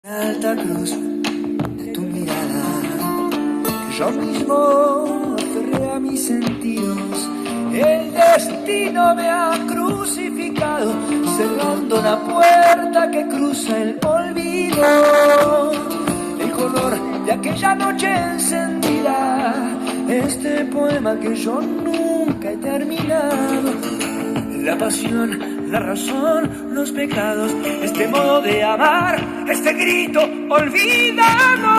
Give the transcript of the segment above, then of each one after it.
Alta cruz de tu mirada, que yo mismo aferré a mis sentidos. El destino me ha crucificado, cerrando la puerta que cruza el olvido. El color de aquella noche encendida, este poema que yo nunca he terminado. La pasión, la razón, los pecados, este modo de amar, este grito olvidado.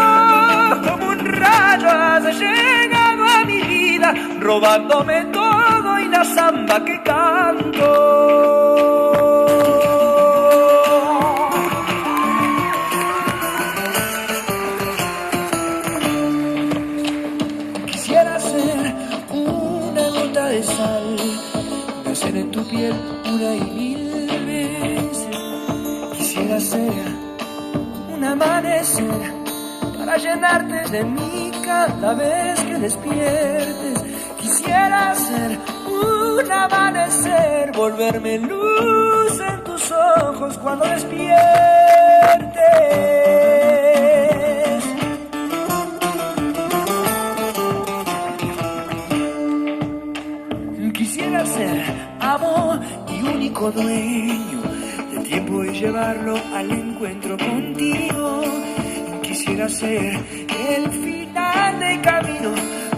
Como un rayo has llegado a mi vida, robándome todo y la samba que canto. Quisiera ser una gota de sal, nacer en tu piel una y mil veces. Quisiera ser un amanecer para llenarte de mí cada vez que despiertes. Quisiera ser un amanecer, volverme luz en tus ojos cuando despiertes. Quisiera ser amor y único dueño del tiempo y llevarlo al encuentro contigo. Quisiera ser el final del camino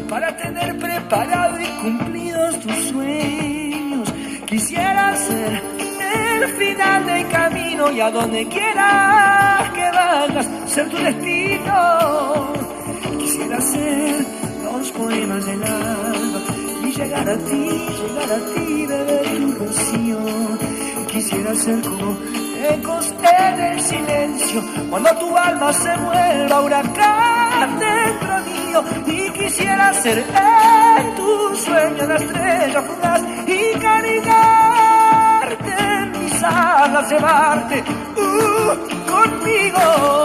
para tener preparado y cumplidos tus sueños. Quisiera ser el final del camino y a donde quieras que vayas, ser tu destino. Quisiera ser los poemas del alba y llegar a ti, beber tu rocío. Quisiera ser como ecos en el silencio, cuando tu alma se vuelva huracán dentro mío. Y quisiera ser en tu sueño la estrella fugaz y cargarte en mis alas, llevarte conmigo.